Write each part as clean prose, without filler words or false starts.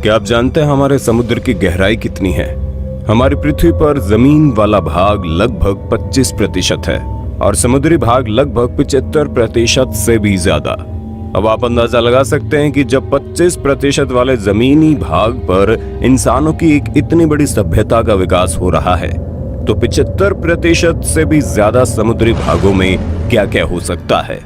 क्या आप जानते हैं हमारे समुद्र की गहराई कितनी है? हमारी पृथ्वी पर जमीन वाला भाग लगभग 25% है और समुद्री भाग लगभग 75% से भी ज्यादा। अब आप अंदाजा लगा सकते हैं कि जब 25% वाले जमीनी भाग पर इंसानों की एक इतनी बड़ी सभ्यता का विकास हो रहा है, तो 75% से भी ज्यादा समुद्री भागों में क्या क्या हो सकता है।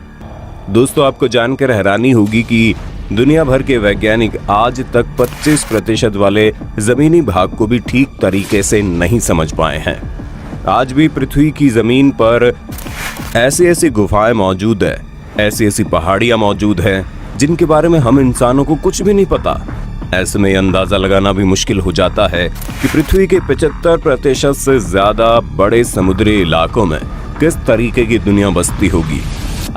दोस्तों, आपको जानकर हैरानी होगी कि दुनिया भर के वैज्ञानिक आज तक 25% वाले जमीनी भाग को भी ठीक तरीके से नहीं समझ पाए हैं। आज भी पृथ्वी की जमीन पर ऐसी ऐसी गुफाएं मौजूद है, ऐसी ऐसी पहाड़ियां मौजूद हैं जिनके बारे में हम इंसानों को कुछ भी नहीं पता। ऐसे में अंदाजा लगाना भी मुश्किल हो जाता है कि पृथ्वी के 75% से ज्यादा बड़े समुद्री इलाकों में किस तरीके की दुनिया बसती होगी।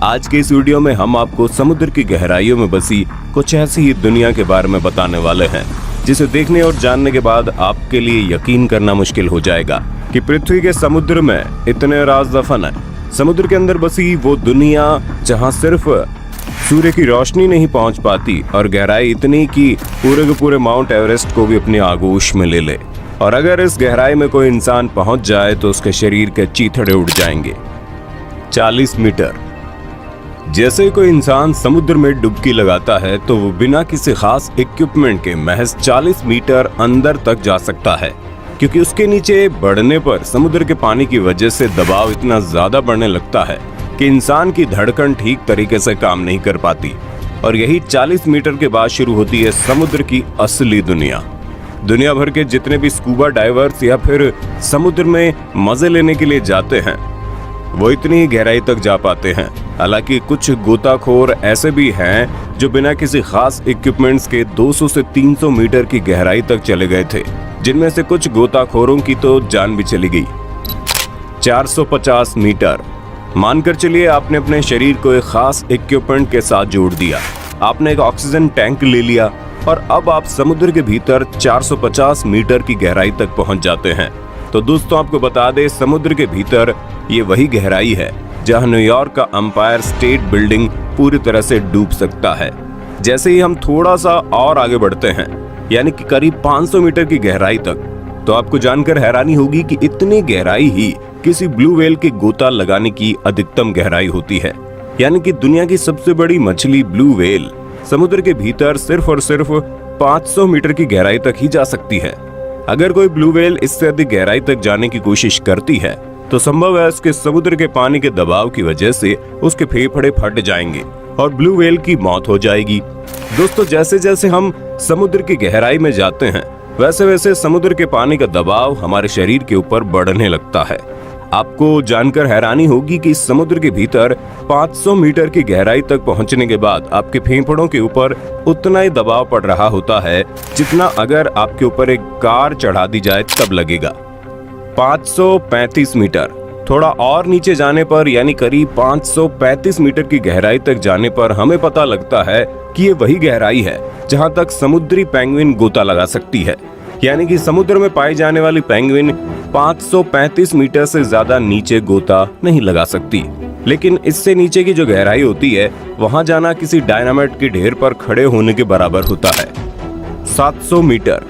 आज के इस वीडियो में हम आपको समुद्र की गहराइयों में बसी कुछ ऐसी ही दुनिया के बारे में बताने वाले हैं, जिसे देखने और जानने के बाद आपके लिए यकीन करना मुश्किल हो जाएगा कि पृथ्वी के समुद्र में इतने राज दफन है। समुद्र के अंदर बसी वो दुनिया जहां सिर्फ सूर्य की रोशनी नहीं पहुंच पाती और गहराई इतनी कि पूरे के पूरे माउंट एवरेस्ट को भी अपनी आगोश में ले ले। और अगर इस गहराई में कोई इंसान पहुंच जाए तो उसके शरीर के चीथड़े उड़ जाएंगे। 40 मीटर। जैसे ही कोई इंसान समुद्र में डुबकी लगाता है तो वो बिना किसी खास इक्विपमेंट के महज 40 मीटर अंदर तक जा सकता है, क्योंकि उसके नीचे बढ़ने पर समुद्र के पानी की वजह से दबाव इतना ज्यादा बढ़ने लगता है कि इंसान की धड़कन ठीक तरीके से काम नहीं कर पाती। और यही 40 मीटर के बाद शुरू होती है समुद्र की असली दुनिया। दुनिया भर के जितने भी स्कूबा डाइवर्स या फिर समुद्र में मजे लेने के लिए जाते हैं, वो इतनी गहराई तक जा पाते हैं। हालांकि कुछ गोताखोर ऐसे भी हैं जो बिना किसी खास इक्विपमेंट्स के 200 से 300 मीटर की गहराई तक चले गए थे, जिनमें से कुछ गोताखोरों की तो जान भी चली गई। 450 मीटर। मानकर चलिए आपने अपने शरीर को एक खास इक्विपमेंट के साथ जोड़ दिया, आपने एक ऑक्सीजन टैंक ले लिया और अब आप समुद्र के भीतर 450 मीटर की गहराई तक पहुंच जाते हैं। तो दोस्तों, आपको बता दें, समुद्र के भीतर ये वही गहराई है जहां न्यूयॉर्क का एम्पायर स्टेट बिल्डिंग पूरी तरह से डूब सकता है। जैसे ही हम थोड़ा सा और आगे बढ़ते हैं, यानी कि करीब 500 मीटर की गहराई तक, तो आपको जानकर हैरानी होगी कि इतनी गहराई ही किसी ब्लू व्हेल के गोता लगाने की अधिकतम गहराई होती है। यानी कि दुनिया की सबसे बड़ी मछली ब्लू व्हेल समुद्र के भीतर सिर्फ और सिर्फ 500 मीटर की गहराई तक ही जा सकती है। अगर कोई ब्लू व्हेल इससे अधिक गहराई तक जाने की कोशिश करती है तो संभव है उसके समुद्र के पानी के दबाव की वजह से उसके फेफड़े फट जाएंगे और ब्लू व्हेल की मौत हो जाएगी। दोस्तों, जैसे जैसे हम समुद्र की गहराई में जाते हैं, वैसे वैसे समुद्र के पानी का दबाव हमारे शरीर के ऊपर बढ़ने लगता है। आपको जानकर हैरानी होगी कि समुद्र के भीतर 500 मीटर की गहराई तक पहुंचने के बाद आपके फेफड़ों के ऊपर उतना ही दबाव पड़ रहा होता है जितना अगर आपके ऊपर एक कार चढ़ा दी जाए तब लगेगा। 535 मीटर। थोड़ा और नीचे जाने पर, यानी करीब 535 मीटर की गहराई तक जाने पर हमें पता लगता है कि ये वही गहराई है जहां तक समुद्री पेंगुइन गोता लगा सकती है। यानी कि समुद्र में पाई जाने वाली पेंगुइन 535 मीटर से ज्यादा नीचे गोता नहीं लगा सकती। लेकिन इससे नीचे की जो गहराई होती है, वहां जाना किसी डायनामाइट के ढेर पर खड़े होने के बराबर होता है। 700 मीटर।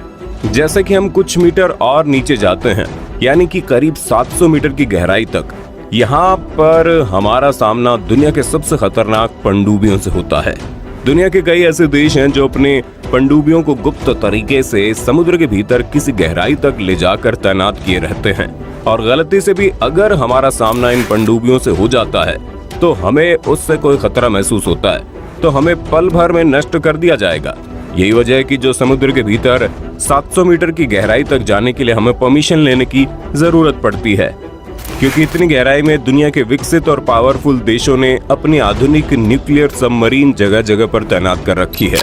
जैसे कि हम कुछ मीटर और नीचे जाते हैं, यानी कि करीब 700 मीटर की गहराई तक, यहाँ पर हमारा सामना दुनिया के सबसे खतरनाक पनडुब्बियों से होता है। दुनिया के कई ऐसे देश हैं जो अपने पनडुब्बियों को गुप्त तरीके से समुद्र के भीतर किसी गहराई तक ले जाकर तैनात किए रहते हैं, और गलती से भी अगर हमारा सामना इन पनडुब्बियों से हो जाता है तो हमें उससे कोई खतरा महसूस होता है तो हमें पल भर में नष्ट कर दिया जाएगा। यही वजह है कि जो समुद्र के भीतर 700 मीटर की गहराई तक जाने के लिए हमें परमिशन लेने की जरूरत पड़ती है, क्योंकि इतनी गहराई में दुनिया के विकसित और पावरफुल देशों ने अपनी आधुनिक न्यूक्लियर सबमरीन जगह जगह पर तैनात कर रखी है।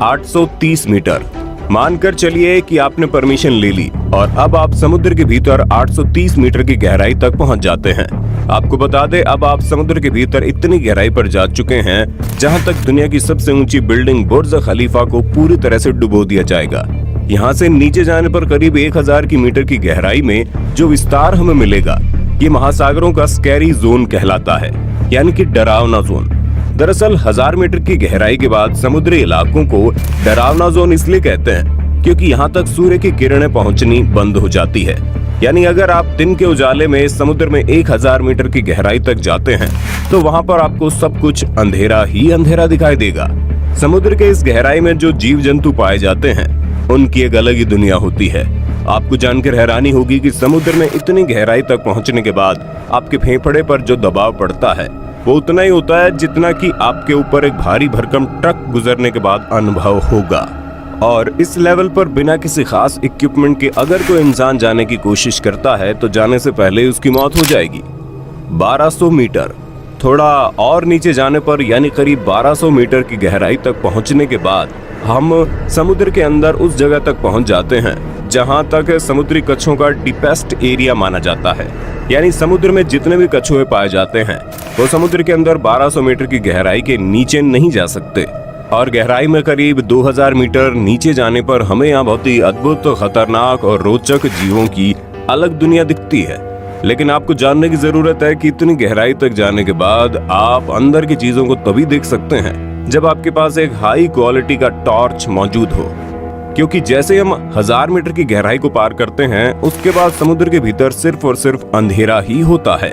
830 मीटर। मानकर चलिए कि आपने परमिशन ले ली और अब आप समुद्र के भीतर 830 मीटर की गहराई तक पहुंच जाते हैं। आपको बता दें, अब आप समुद्र के भीतर इतनी गहराई पर जा चुके हैं जहां तक दुनिया की सबसे ऊंची बिल्डिंग बुर्ज खलीफा को पूरी तरह से डुबो दिया जाएगा। यहाँ से नीचे जाने पर करीब 1000 की मीटर की गहराई में जो विस्तार हमें मिलेगा, ये महासागरों का स्कैरी जोन कहलाता है, यानी कि डरावना जोन। दरअसल 1000 मीटर की गहराई के बाद समुद्री इलाकों को डरावना जोन इसलिए कहते हैं क्योंकि यहाँ तक सूर्य की किरणें पहुँचनी बंद हो जाती है। यानी अगर आप दिन के उजाले में समुद्र में 1000 मीटर की गहराई तक जाते हैं तो वहाँ पर आपको सब कुछ अंधेरा ही अंधेरा दिखाई देगा। समुद्र के इस गहराई में जो जीव जंतु पाए जाते हैं उनकी एक अलग ही दुनिया होती है। आपको जानकर हैरानी होगी कि समुद्र में इतनी गहराई तक पहुंचने के बाद आपके फेफड़े पर जो दबाव पड़ता है वो उतना ही होता है जितना कि आपके ऊपर एक भारी भरकम ट्रक गुजरने के बाद अनुभव होगा। और इस लेवल पर बिना किसी खास इक्विपमेंट के अगर कोई इंसान जाने की कोशिश करता है तो जाने से पहले उसकी मौत हो जाएगी। 1200 मीटर, थोड़ा और नीचे जाने पर यानी करीब 1200 मीटर की गहराई तक पहुंचने के बाद हम समुद्र के अंदर उस जगह तक पहुंच जाते हैं जहां तक समुद्री कछुओं का डीपेस्ट एरिया माना जाता है। यानी समुद्र में जितने भी कछुए पाए जाते हैं वो समुद्र के अंदर 1200 मीटर की गहराई के नीचे नहीं जा सकते। और गहराई में करीब 2000 मीटर नीचे जाने पर हमें यहाँ बहुत ही अद्भुत, खतरनाक और रोचक जीवों की अलग दुनिया दिखती है। लेकिन आपको जानने की जरूरत है कि इतनी गहराई तक जाने के बाद आप अंदर की चीजों को तभी देख सकते हैं जब आपके पास एक हाई क्वालिटी का टॉर्च मौजूद हो, क्योंकि जैसे हम 1000 मीटर की गहराई को पार करते हैं उसके बाद समुद्र के भीतर सिर्फ और सिर्फ अंधेरा ही होता है।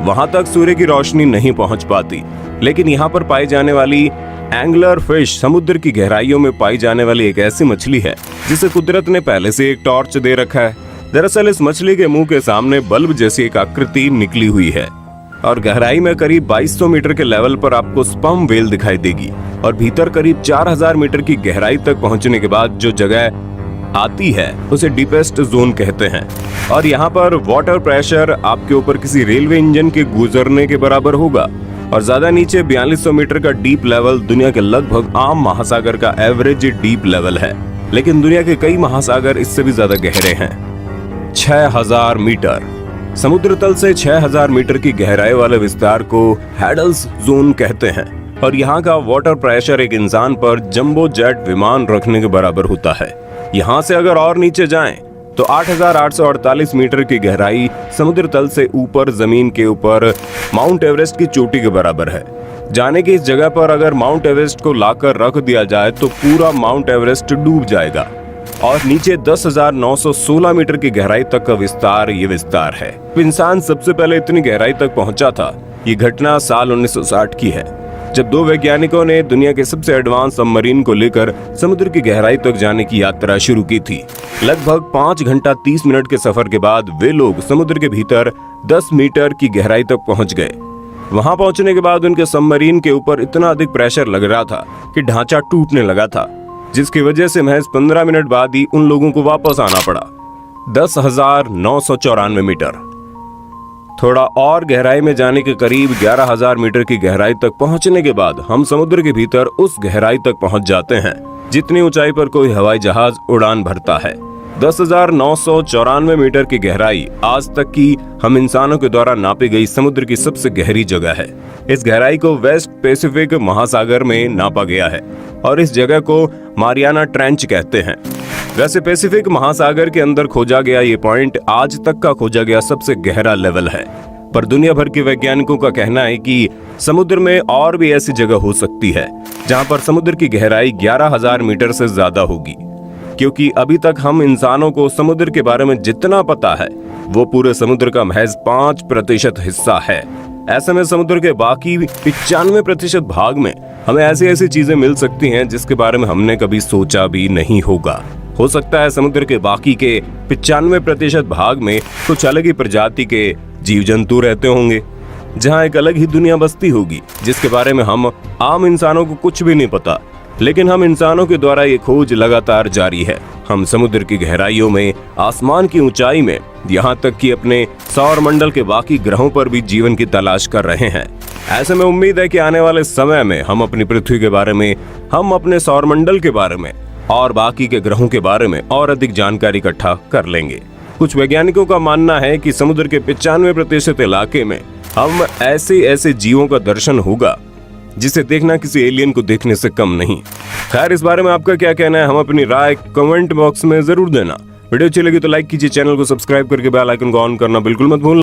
वहां तक सूर्य की रोशनी नहीं पहुंच पाती। लेकिन यहाँ पर पाई जाने वाली एंगलर फिश समुद्र की गहराइयों में पाई जाने वाली एक ऐसी मछली है जिसे कुदरत ने पहले से एक टॉर्च दे रखा है। दरअसल इस मछली के मुंह के सामने बल्ब जैसी एक आकृति निकली हुई है और गहराई में करीब 2200 मीटर के लेवल पर आपको स्पर्म वेल दिखाई देगी और भीतर करीब 4000 मीटर की गहराई तक पहुंचने के बाद जो जगह आती है उसे डीपेस्ट जोन कहते हैं। और यहाँ पर वाटर प्रेशर आपके ऊपर किसी रेलवे इंजन के गुजरने के बराबर होगा और ज्यादा नीचे 4200 मीटर का डीप लेवल दुनिया के लगभग आम महासागर का एवरेज डीप लेवल है। लेकिन दुनिया के कई महासागर इससे भी ज्यादा गहरे हैं। 6000 मीटर, समुद्र तल से 6000 मीटर की गहराई वाले विस्तार को हैडल्स जोन कहते हैं और यहाँ का वाटर प्रेशर एक इंसान पर जंबो जेट विमान रखने के बराबर होता है। यहाँ से अगर और नीचे जाएं तो 8848 मीटर की गहराई समुद्र तल से ऊपर जमीन के ऊपर माउंट एवरेस्ट की चोटी के बराबर है। जाने की इस जगह पर अगर माउंट एवरेस्ट को लाकर रख दिया जाए तो पूरा माउंट एवरेस्ट डूब जाएगा। और नीचे 10,916 मीटर की गहराई तक का विस्तार ये विस्तार है। इंसान सबसे पहले इतनी गहराई तक पहुंचा था, ये घटना साल 1960 की है जब दो वैज्ञानिकों ने दुनिया के सबसे एडवांस सबमरीन को लेकर समुद्र की गहराई तक जाने की यात्रा शुरू की थी। लगभग 5 घंटा 30 मिनट के सफर के बाद वे लोग समुद्र के भीतर 10 मीटर की गहराई तक पहुंच गए। वहां पहुंचने के बाद उनके सबमरीन के ऊपर इतना अधिक प्रेशर लग रहा था कि ढांचा टूटने लगा था, जिसकी वजह से महज 15 मिनट बाद ही उन लोगों को वापस आना पड़ा। 10,994 मीटर, थोड़ा और गहराई में जाने के करीब 11,000 मीटर की गहराई तक पहुंचने के बाद हम समुद्र के भीतर उस गहराई तक पहुंच जाते हैं जितनी ऊंचाई पर कोई हवाई जहाज उड़ान भरता है। 10,994 मीटर की गहराई आज तक की हम इंसानों के द्वारा नापी गई समुद्र की सबसे गहरी जगह है। इस गहराई को वेस्ट पैसिफिक महासागर में नापा गया है और इस जगह को मारियाना ट्रेंच कहते हैं। वैसे पैसिफिक महासागर के अंदर खोजा गया ये पॉइंट आज तक का खोजा गया सबसे गहरा लेवल है, पर दुनिया भर के वैज्ञानिकों का कहना है कि समुद्र में और भी ऐसी जगह हो सकती है जहां पर समुद्र की गहराई 11,000 मीटर से ज्यादा होगी, क्योंकि अभी तक हम इंसानों को समुद्र के बारे में जितना पता है वो पूरे समुद्र का महज 5% हिस्सा है। ऐसे में समुद्र के बाकी 95% भाग में हमें ऐसी ऐसी चीजें मिल सकती हैं जिसके बारे में हमने कभी सोचा भी नहीं होगा। हो सकता है समुद्र के बाकी के 95% भाग में कुछ अलग ही प्रजाति के जीव जंतु रहते होंगे, जहां एक अलग ही दुनिया बसती होगी जिसके बारे में हम आम इंसानों को कुछ भी नहीं पता। लेकिन हम इंसानों के द्वारा ये खोज लगातार जारी है। हम समुद्र की गहराइयों में, आसमान की ऊंचाई में, यहाँ तक कि अपने सौर मंडल के बाकी ग्रहों पर भी जीवन की तलाश कर रहे हैं। ऐसे में उम्मीद है कि आने वाले समय में हम अपनी पृथ्वी के बारे में, हम अपने सौर मंडल के बारे में और बाकी के ग्रहों के बारे में और अधिक जानकारी इकट्ठा कर लेंगे। कुछ वैज्ञानिकों का मानना है कि समुद्र के 95% इलाके में हम ऐसे जीवों का दर्शन होगा जिसे देखना किसी एलियन को देखने से कम नहीं। खैर, इस बारे में आपका क्या कहना है, हम अपनी राय कमेंट बॉक्स में जरूर देना। वीडियो अच्छी लगी तो लाइक कीजिए, चैनल को सब्सक्राइब करके बेल आइकन को ऑन करना बिल्कुल मत भूलना।